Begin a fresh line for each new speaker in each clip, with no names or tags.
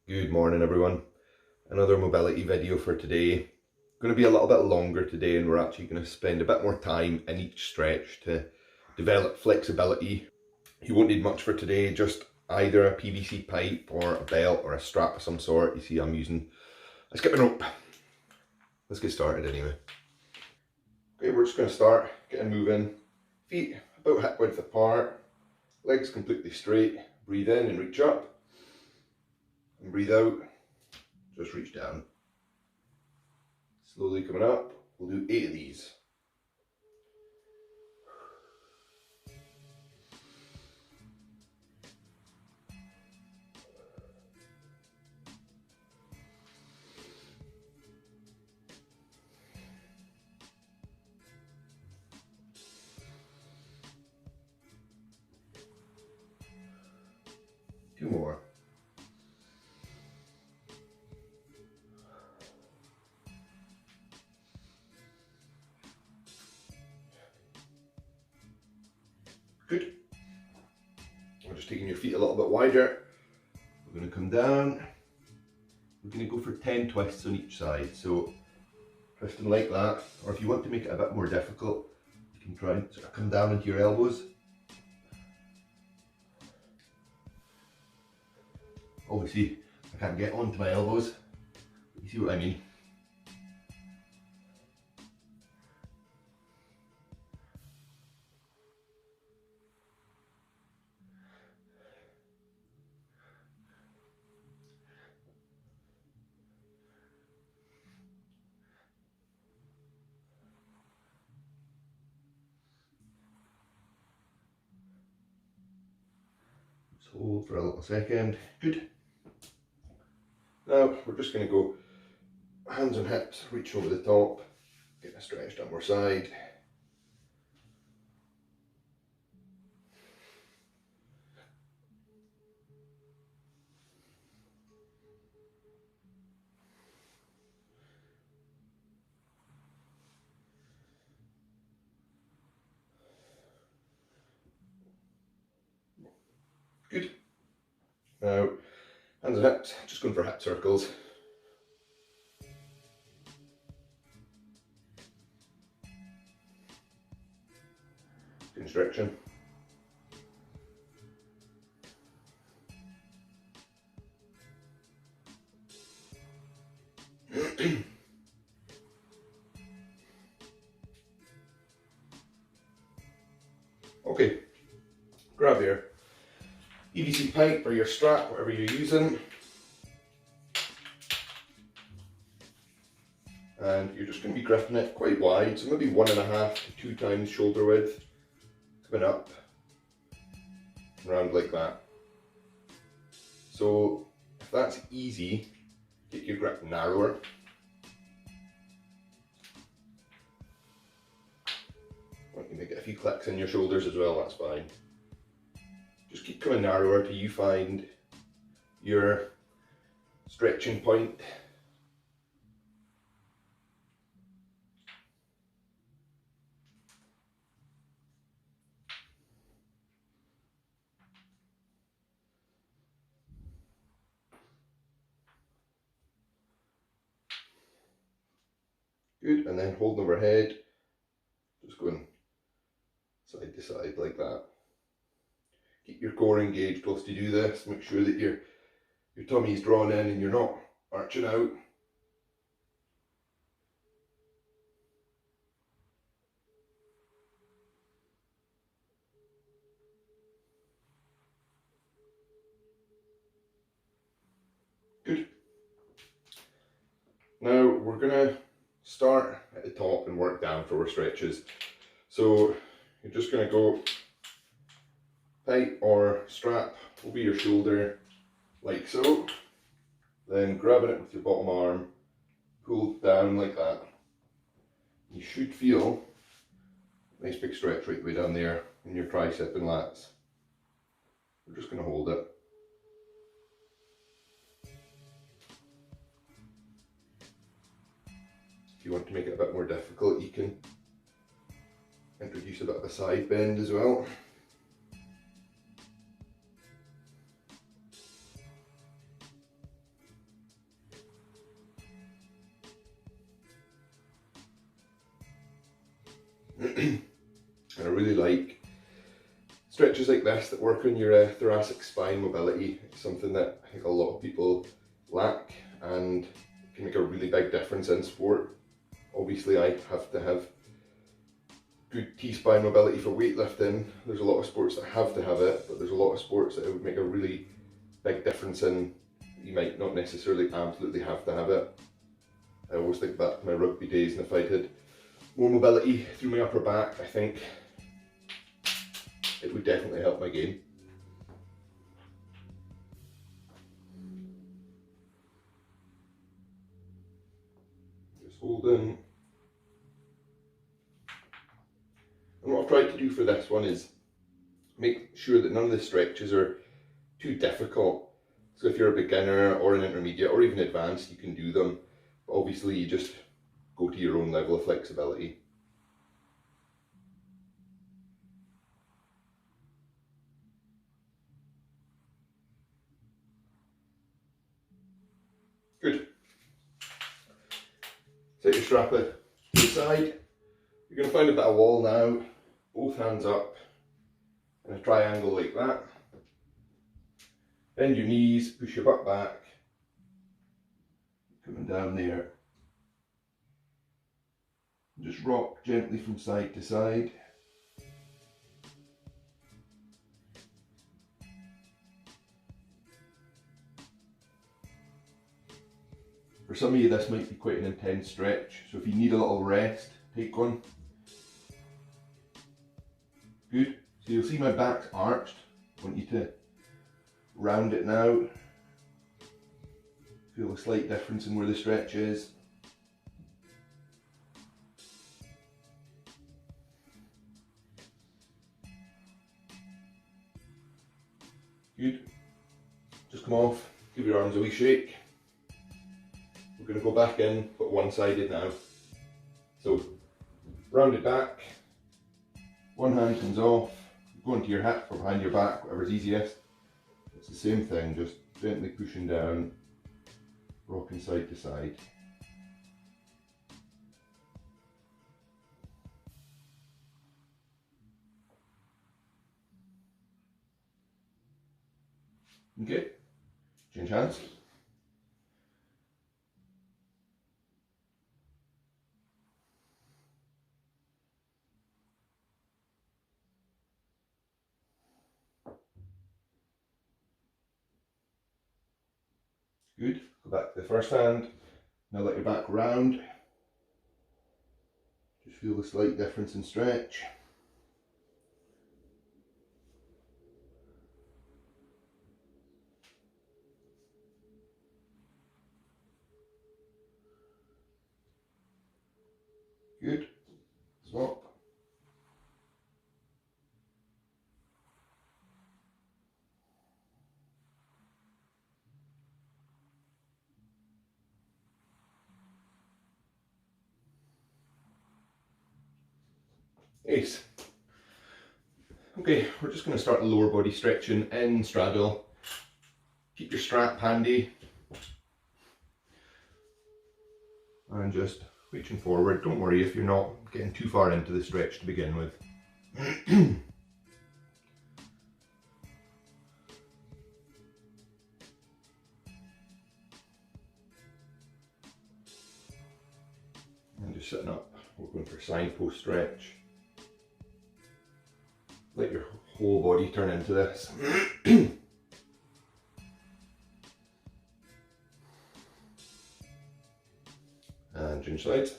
Good morning everyone. Another mobility video for today. Going to be a little bit longer today, and we're actually going to spend a bit more time in each stretch to develop flexibility. You won't need much for today, just either a PVC pipe or a belt or a strap of some sort. You see I'm using a skipping rope. Let's get started anyway. Okay, we're just going to start getting moving. Feet about hip width apart, legs completely straight. Breathe in and reach up, and breathe out, just reach down. Slowly coming up. We'll do 8 of these. Two more. Good. We're just taking your feet a little bit wider. We're going to come down. We're going to go for 10 twists on each side. So twisting like that, or if you want to make it a bit more difficult, you can try and sort of come down into your elbows. Obviously, I can't get onto my elbows, but you see what I mean. Just hold for a little second. Good. Now we're just going to go hands on hips, reach over the top, get a stretched upper side. Good. Now, hands and hips, just going for hip circles. Constriction. Okay, grab your PVC pipe or your strap, whatever you're using, and you're just going to be gripping it quite wide, so maybe 1.5 to 2 times shoulder width, coming up, around like that. So if that's easy, get your grip narrower. Or you can make it a few clicks in your shoulders as well, that's fine. Just keep coming narrower till you find your stretching point. Good, and then holding overhead, just going side to side like that. Keep your core engaged whilst you do this. Make sure that your tummy is drawn in and you're not arching out. Good. Now we're going to start at the top and work down for our stretches. So you're just going to go pipe or strap over your shoulder like so, then grabbing it with your bottom arm, pull down like that. You should feel a nice big stretch right the way down there in your tricep and lats. We're just going to hold it. If you want to make it a bit more difficult, you can introduce a bit of a side bend as well. And I really like stretches like this that work on your thoracic spine mobility. It's something that I think a lot of people lack and can make a really big difference in sport. Obviously I have to have good T-spine mobility for weightlifting. There's a lot of sports that have to have it, but there's a lot of sports that it would make a really big difference in. You might not necessarily absolutely have to have it. I always think back to my rugby days, and if I'd had more mobility through my upper back, I think it would definitely help my game. Just holding. And what I've tried to do for this one is make sure that none of the stretches are too difficult. So if you're a beginner or an intermediate or even advanced, you can do them. But obviously you just go to your own level of flexibility. Good. Set your strap to the side. You're going to find a bit of wall now. Both hands up in a triangle like that. Bend your knees, push your butt back. Coming down there. Just rock gently from side to side. For some of you this might be quite an intense stretch, so if you need a little rest, take one. Good. So you'll see my back's arched. I want you to round it now. Feel a slight difference in where the stretch is. Good. Just come off, give your arms a wee shake. We're going to go back in, but one-sided now. So, round it back, one hand comes off, go into your hip or behind your back, whatever's easiest. It's the same thing, just gently pushing down, rocking side to side. Okay, change hands. Good, go back to the first hand. Now let your back round. Just feel the slight difference in stretch. Good, swap. Ace. Okay, we're just going to start the lower body stretching in straddle. Keep your strap handy. And just reaching forward. Don't worry if you're not getting too far into the stretch to begin with. And just sitting up, we're going for signpost stretch. Let your whole body turn into this. And change sides.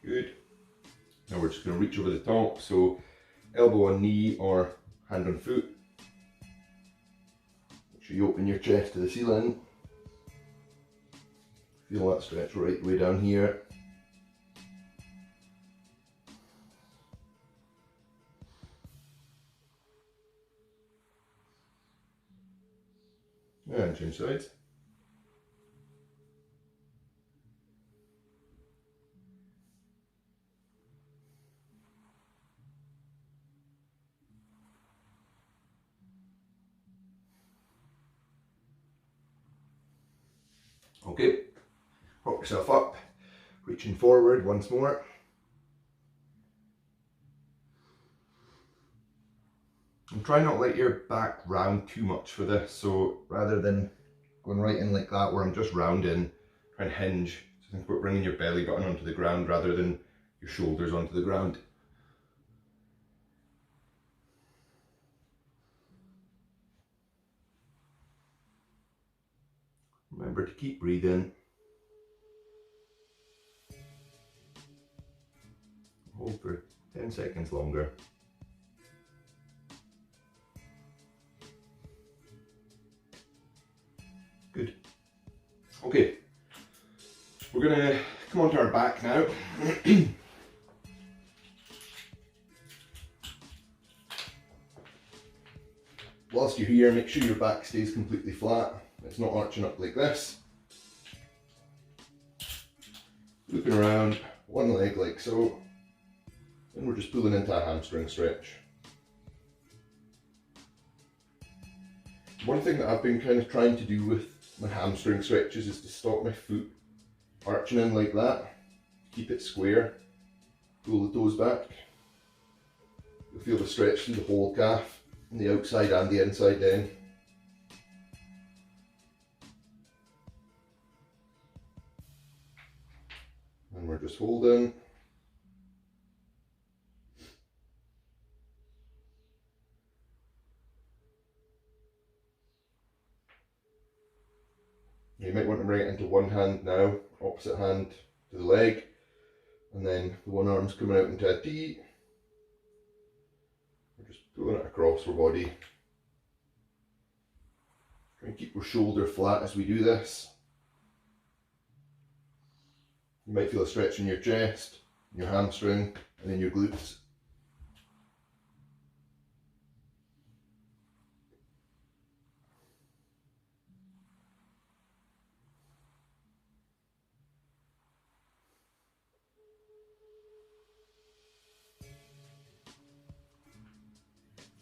Good. Now we're just going to reach over the top, so elbow on knee or hand on foot. Make sure you open your chest to the ceiling. Feel that stretch right the way down here. And change sides. Okay, prop yourself up, reaching forward once more. And try not to let your back round too much for this, so rather than going right in like that where I'm just rounding, try and hinge. So think about bringing your belly button onto the ground rather than your shoulders onto the ground. Remember to keep breathing. Hold for 10 seconds longer. Good. Okay, we're going to come onto our back now. Whilst you're here, make sure your back stays completely flat. It's not arching up like this. Looping around one leg like so. And we're just pulling into a hamstring stretch. One thing that I've been kind of trying to do with my hamstring stretches is to stop my foot arching in like that. Keep it square. Pull the toes back. You'll feel the stretch through the whole calf, on the outside and the inside then. And we're just holding. You might want to bring it into one hand now, opposite hand to the leg, and then the one arm's coming out into a T. We're just pulling it across our body. Try and keep your shoulder flat as we do this. You might feel a stretch in your chest, your hamstring, and then your glutes.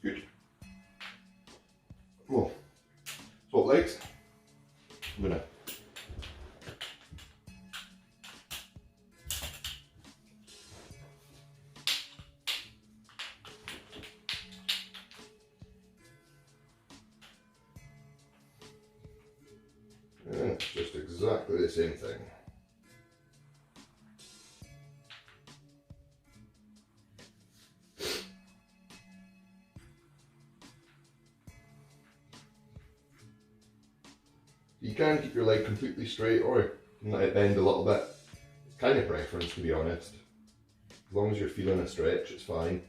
Good. Well, swap legs. I'm gonna and it's just exactly the same thing. You can keep your leg completely straight or you can let it bend a little bit. It's kind of preference, to be honest. As long as you're feeling a stretch, it's fine.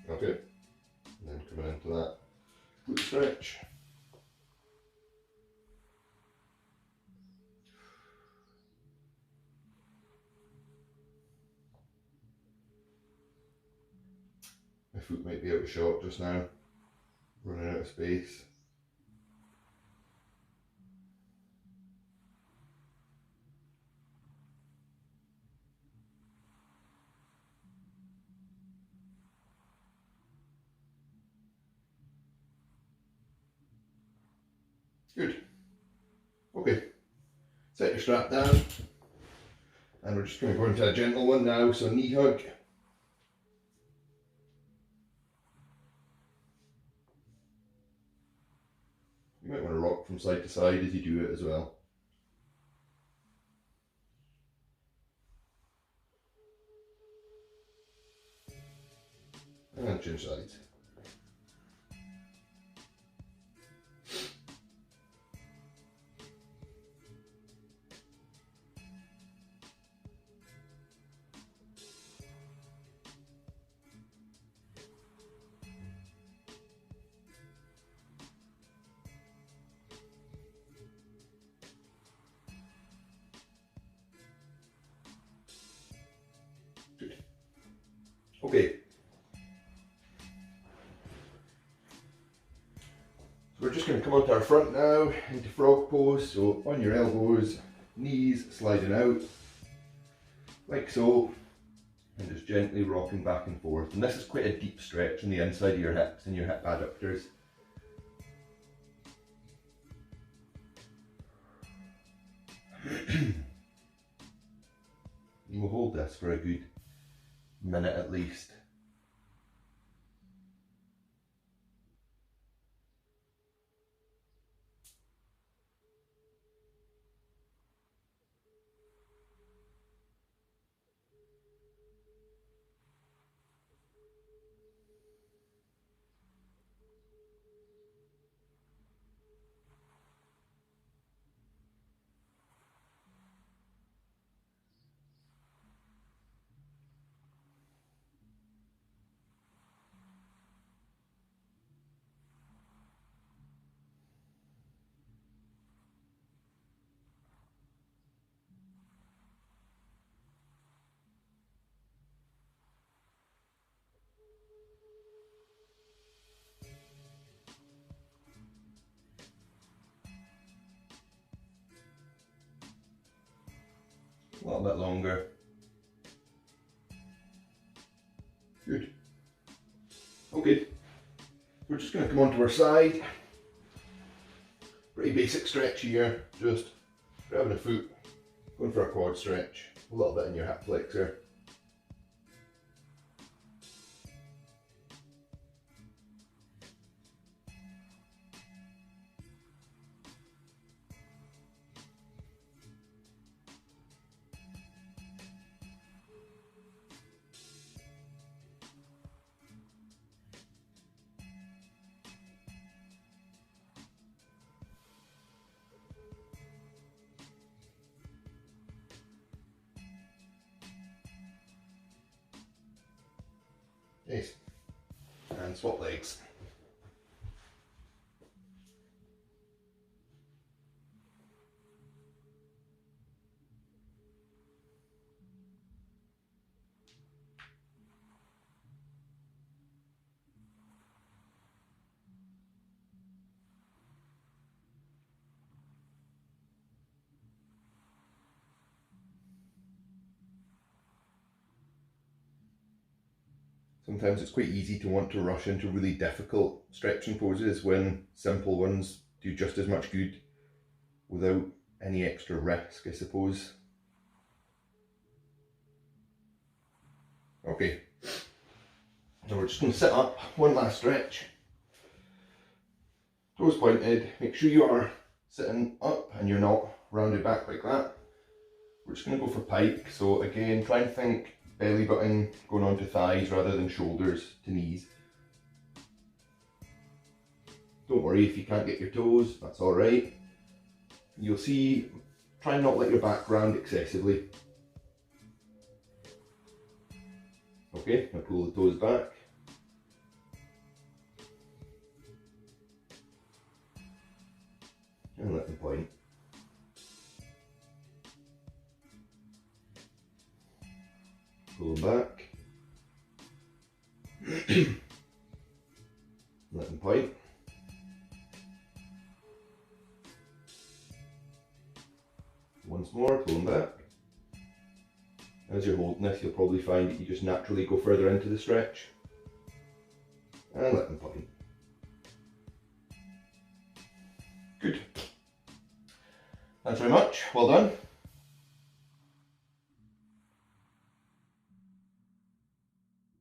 Okay, and then coming into that glute stretch. My foot might be out of shot just now, running out of space. Good. Okay, set your strap down, and we're just going to go into a gentle one now, so knee hug. You might want to rock from side to side as you do it as well. And change sides. Good. Okay. So we're just going to come onto our front now, into frog pose, so on your elbows, knees sliding out, like so. and just gently rocking back and forth. And this is quite a deep stretch on the inside of your hips and your hip adductors. And we'll hold this for a good minute at least. A little bit longer. Good. Okay, we're just going to come onto our side. Pretty basic stretch here, just grabbing a foot, going for a quad stretch, a little bit in your hip flexor. Yes, and swap legs. Sometimes it's quite easy to want to rush into really difficult stretching poses when simple ones do just as much good without any extra risk, I suppose. Okay, so we're just going to sit up, one last stretch. Toes pointed, make sure you are sitting up and you're not rounded back like that. We're just going to go for pike, so again, try and think belly button going on to thighs rather than shoulders to knees. Don't worry if you can't get your toes, that's alright. You'll see, try and not let your back round excessively. Okay, now pull the toes back. And let them point. Pull them back. Let them point. Once more, pull them back. As you're holding this, you'll probably find that you just naturally go further into the stretch. And let them point. Good. Thanks very much. Well done.